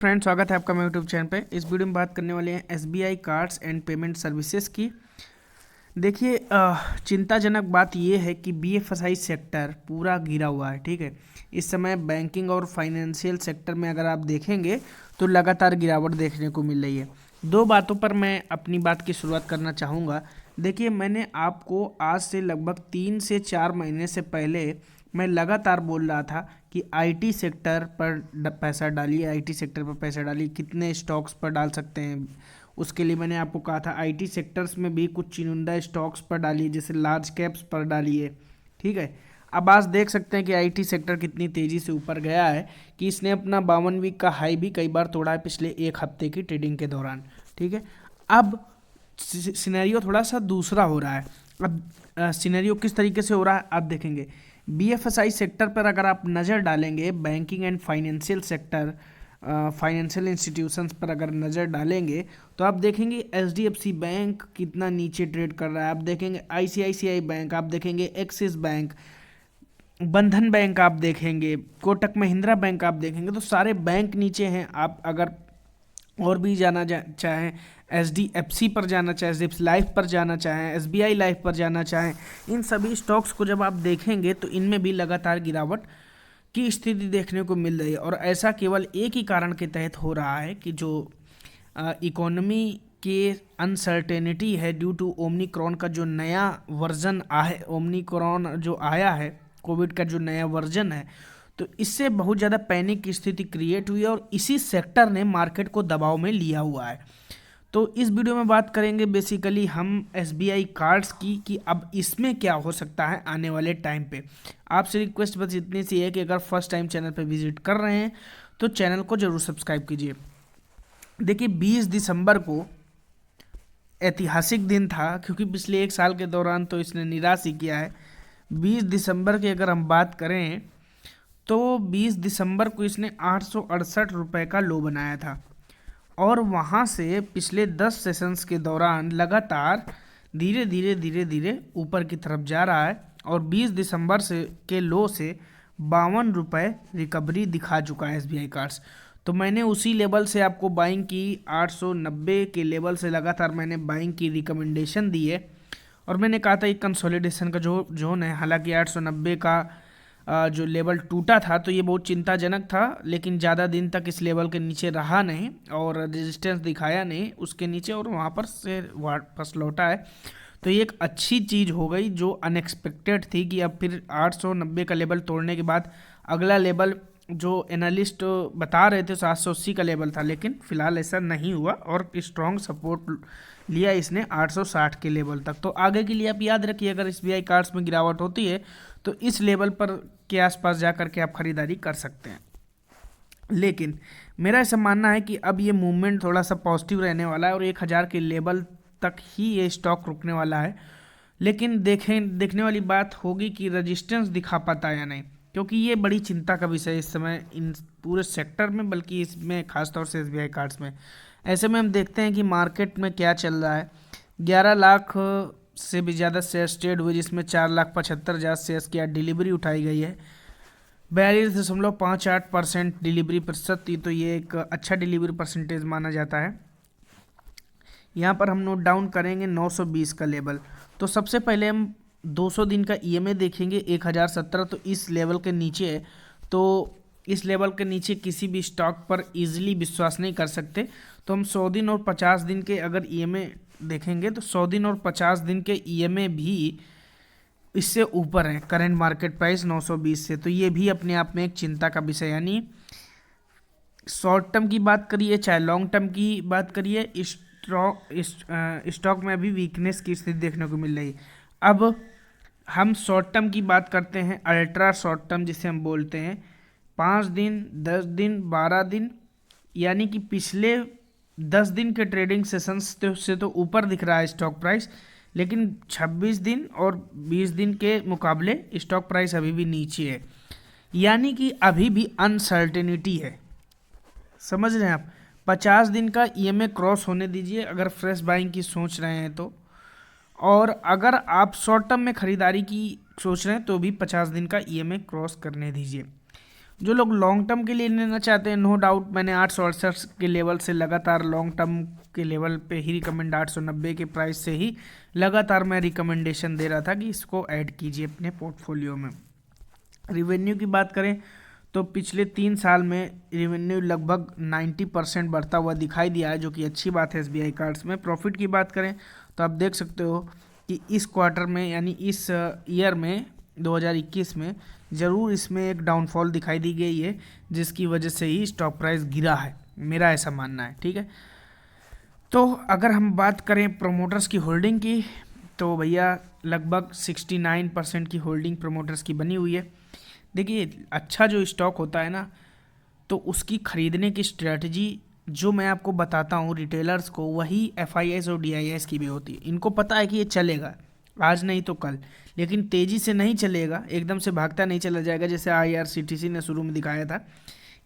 Friend, स्वागत है आपका मेरे यूट्यूब चैनल पे। इस वीडियो में बात करने वाले हैं SBI cards and payment services की। देखिए, चिंताजनक बात यह है कि बीएफएसआई सेक्टर पूरा गिरा हुआ है। ठीक है, इस समय बैंकिंग और फाइनेंशियल सेक्टर में अगर आप देखेंगे तो लगातार गिरावट देखने को मिल रही है। दो बातों पर मैं अपनी बात की शुरुआत करना चाहूँगा। देखिए, मैंने आपको आज से लगभग 3 से 4 महीने से पहले मैं लगातार बोल रहा था कि आईटी सेक्टर पर पैसा डालिए, आईटी सेक्टर पर पैसा डालिए, कितने स्टॉक्स पर डाल सकते हैं। उसके लिए मैंने आपको कहा था आईटी सेक्टर्स में भी कुछ चुनिंदा स्टॉक्स पर डालिए, जैसे लार्ज कैप्स पर डालिए। ठीक है, अब आज देख सकते हैं कि आईटी सेक्टर कितनी तेज़ी से ऊपर गया है कि इसने अपना 52 वीक का हाई भी कई बार तोड़ा है पिछले एक हफ्ते की ट्रेडिंग के दौरान। ठीक है, अब सिनेरियो थोड़ा सा दूसरा हो रहा है। अब सिनेरियो किस तरीके से हो रहा है आप देखेंगे। बीएफएसआई सेक्टर पर अगर आप नज़र डालेंगे, banking and financial sector, financial institutions पर अगर नज़र डालेंगे तो आप देखेंगे एचडीएफसी बैंक कितना नीचे ट्रेड कर रहा है। आप देखेंगे आईसीआईसीआई बैंक, आप देखेंगे एक्सिस बैंक, बंधन बैंक आप देखेंगे, कोटक महिंद्रा बैंक आप देखेंगे, तो सारे बैंक नीचे हैं। आप अगर और भी चाहें, एचडीएफसी पर जाना चाहें, एचडीएफसी लाइफ पर जाना चाहें, एसबीआई लाइफ पर जाना चाहें, इन सभी स्टॉक्स को जब आप देखेंगे तो इनमें भी लगातार गिरावट की स्थिति देखने को मिल रही है। और ऐसा केवल एक ही कारण के तहत हो रहा है कि जो इकोनॉमी के अनसर्टेनिटी है ड्यू टू ओमनिक्रॉन का जो नया वर्जन आया, ओमनिक्रॉन जो आया है, कोविड का जो नया वर्जन है, तो इससे बहुत ज़्यादा पैनिक की स्थिति क्रिएट हुई है और इसी सेक्टर ने मार्केट को दबाव में लिया हुआ है। तो इस वीडियो में बात करेंगे बेसिकली हम एसबीआई कार्ड्स की कि अब इसमें क्या हो सकता है आने वाले टाइम पे। आपसे रिक्वेस्ट बस इतनी सी है कि अगर फर्स्ट टाइम चैनल पे विजिट कर रहे हैं तो चैनल को जरूर सब्सक्राइब कीजिए। देखिए, 20 दिसंबर को ऐतिहासिक दिन था, क्योंकि पिछले एक साल के दौरान तो इसने निराश ही किया है। 20 दिसंबर की अगर हम बात करें तो 20 दिसंबर को इसने 868 रुपये का लो बनाया था और वहाँ से पिछले 10 सेशंस के दौरान लगातार धीरे धीरे धीरे धीरे ऊपर की तरफ जा रहा है और 20 दिसंबर से के लो से 52 रुपये रिकवरी दिखा चुका है एसबीआई कार्ड्स। तो मैंने उसी लेवल से आपको बाइंग की, 890 के लेवल से लगातार मैंने बाइंग की रिकमेंडेशन दी है और मैंने कहा था एक कंसोलिडेशन का जो जोन है। हालांकि 890 का जो लेवल टूटा था तो ये बहुत चिंताजनक था, लेकिन ज़्यादा दिन तक इस लेवल के नीचे रहा नहीं और रेजिस्टेंस दिखाया नहीं उसके नीचे और वहाँ पर से वापस लौटा है। तो ये एक अच्छी चीज़ हो गई जो अनएक्सपेक्टेड थी कि अब फिर 890 का लेवल तोड़ने के बाद अगला लेवल जो एनालिस्ट बता रहे थे 780 का लेवल था, लेकिन फिलहाल ऐसा नहीं हुआ और स्ट्रॉन्ग सपोर्ट लिया इसने 860 के लेवल तक। तो आगे के लिए आप याद रखिए, अगर एसबीआई कार्ड्स में गिरावट होती है तो इस लेवल पर के आसपास जा कर के आप खरीदारी कर सकते हैं। लेकिन मेरा ऐसा मानना है कि अब ये मूवमेंट थोड़ा सा पॉजिटिव रहने वाला है और 1000 के लेवल तक ही ये स्टॉक रुकने वाला है। लेकिन देखने वाली बात होगी कि रजिस्टेंस दिखा पाता है या नहीं, क्योंकि ये बड़ी चिंता का विषय है इस समय इन पूरे सेक्टर में, बल्कि इसमें खासतौर से एसबीआई कार्ड्स में। ऐसे में हम देखते हैं कि मार्केट में क्या चल रहा है। 11 लाख से भी ज़्यादा शेयर्स ट्रेड हुए, जिसमें 4,75,000 शेयर्स की आज डिलीवरी उठाई गई है। 42.58% डिलीवरी प्रतिशत थी, तो ये एक अच्छा डिलीवरी परसेंटेज माना जाता है। यहाँ पर हम नोट डाउन करेंगे 920 का लेवल। तो सबसे पहले हम 200 दिन का ईएमए देखेंगे 1017, तो इस लेवल के नीचे है। तो इस लेवल के नीचे किसी भी स्टॉक पर इजीली विश्वास नहीं कर सकते। तो हम 100 दिन और 50 दिन के अगर ईएमए देखेंगे तो 100 दिन और 50 दिन के ईएमए भी इससे ऊपर है करंट मार्केट प्राइस 920 से। तो ये भी अपने आप में एक चिंता का विषय, यानी शॉर्ट टर्म की बात करिए चाहे लॉन्ग टर्म की बात करिए, स्टॉक में अभी वीकनेस की स्थिति देखने को मिल रही है। अब हम शॉर्ट टर्म की बात करते हैं, अल्ट्रा शॉर्ट टर्म जिसे हम बोलते हैं, 5 दिन, 10 दिन, 12 दिन, यानी कि पिछले 10 दिन के ट्रेडिंग सेशंस से तो ऊपर दिख रहा है स्टॉक प्राइस, लेकिन 26 दिन और 20 दिन के मुकाबले स्टॉक प्राइस अभी भी नीचे है, यानी कि अभी भी अनसर्टेनिटी है। समझ रहे हैं आप? 50 दिन का ईएमए क्रॉस होने दीजिए अगर फ्रेश बाइंग की सोच रहे हैं तो, और अगर आप शॉर्ट टर्म में खरीदारी की सोच रहे हैं तो भी 50 दिन का ईएमए क्रॉस करने दीजिए। जो लोग लॉन्ग टर्म के लिए लेना चाहते हैं, नो डाउट मैंने 868 के लेवल से लगातार लॉन्ग टर्म के लेवल पे ही रिकमेंड, 890 के प्राइस से ही लगातार मैं रिकमेंडेशन दे रहा था कि इसको ऐड कीजिए अपने पोर्टफोलियो में। रिवेन्यू की बात करें तो पिछले 3 साल में रेवेन्यू लगभग 90% बढ़ता हुआ दिखाई दिया है, जो कि अच्छी बात है SBI कार्ड्स में। प्रॉफिट की बात करें तो आप देख सकते हो कि इस क्वार्टर में यानी इस ईयर में 2021 में ज़रूर इसमें एक डाउनफॉल दिखाई दी गई है, जिसकी वजह से ही स्टॉक प्राइस गिरा है, मेरा ऐसा मानना है। ठीक है, तो अगर हम बात करें प्रोमोटर्स की होल्डिंग की तो भैया लगभग 69% की होल्डिंग प्रोमोटर्स की बनी हुई है। देखिए अच्छा जो स्टॉक होता है ना, तो उसकी खरीदने की स्ट्रेटजी जो मैं आपको बताता हूँ रिटेलर्स को, वही FIS और DIS की भी होती है। इनको पता है कि ये चलेगा आज नहीं तो कल, लेकिन तेज़ी से नहीं चलेगा, एकदम से भागता नहीं चला जाएगा जैसे IRCTC ने शुरू में दिखाया था।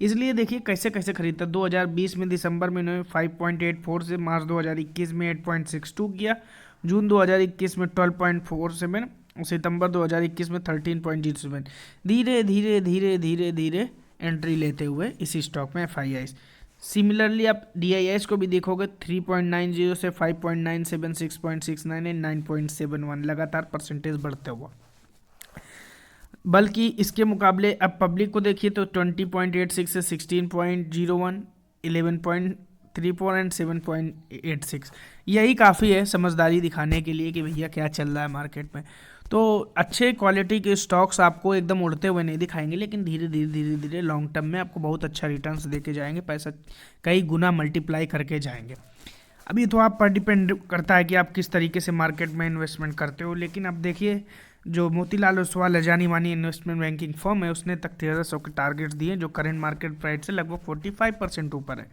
इसलिए देखिए कैसे कैसे खरीदता। 2020 में दिसंबर में इन्होंने 5.84 से मार्च 2021 में 8.62 किया, जून 2021 में 12.47, सितंबर 2021 में 13.07। धीरे धीरे धीरे धीरे धीरे एंट्री लेते हुए इसी स्टॉक में FIS। सिमिलरली आप DIS को भी देखोगे 3.90 से 5.97, 6.69 एंड 9.71 लगातार परसेंटेज बढ़ते हुआ। बल्कि इसके मुकाबले अब पब्लिक को देखिए तो 20.86 से 16.01, 11.34 एंड 7.86। यही काफ़ी है समझदारी दिखाने के लिए कि भैया क्या चल रहा है मार्केट में। तो अच्छे क्वालिटी के स्टॉक्स आपको एकदम उड़ते हुए नहीं दिखाएंगे, लेकिन धीरे धीरे धीरे धीरे लॉन्ग टर्म में आपको बहुत अच्छा रिटर्न्स देके जाएंगे, पैसा कई गुना मल्टीप्लाई करके जाएंगे। अभी तो आप पर डिपेंड करता है कि आप किस तरीके से मार्केट में इन्वेस्टमेंट करते हो। लेकिन अब देखिए जो मोतीलाल ओसवाल जानी मानी इन्वेस्टमेंट बैंकिंग फर्म है, उसने तक 1300 के टारगेट्स दिए, जो करंट मार्केट प्राइस से लगभग 45% ऊपर है।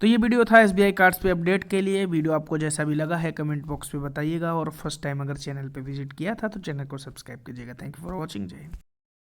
तो ये वीडियो था SBI कार्ड्स पे अपडेट के लिए। वीडियो आपको जैसा भी लगा है कमेंट बॉक्स पे बताइएगा, और फर्स्ट टाइम अगर चैनल पे विजिट किया था तो चैनल को सब्सक्राइब कीजिएगा। Thank you for watching. जय हिंद।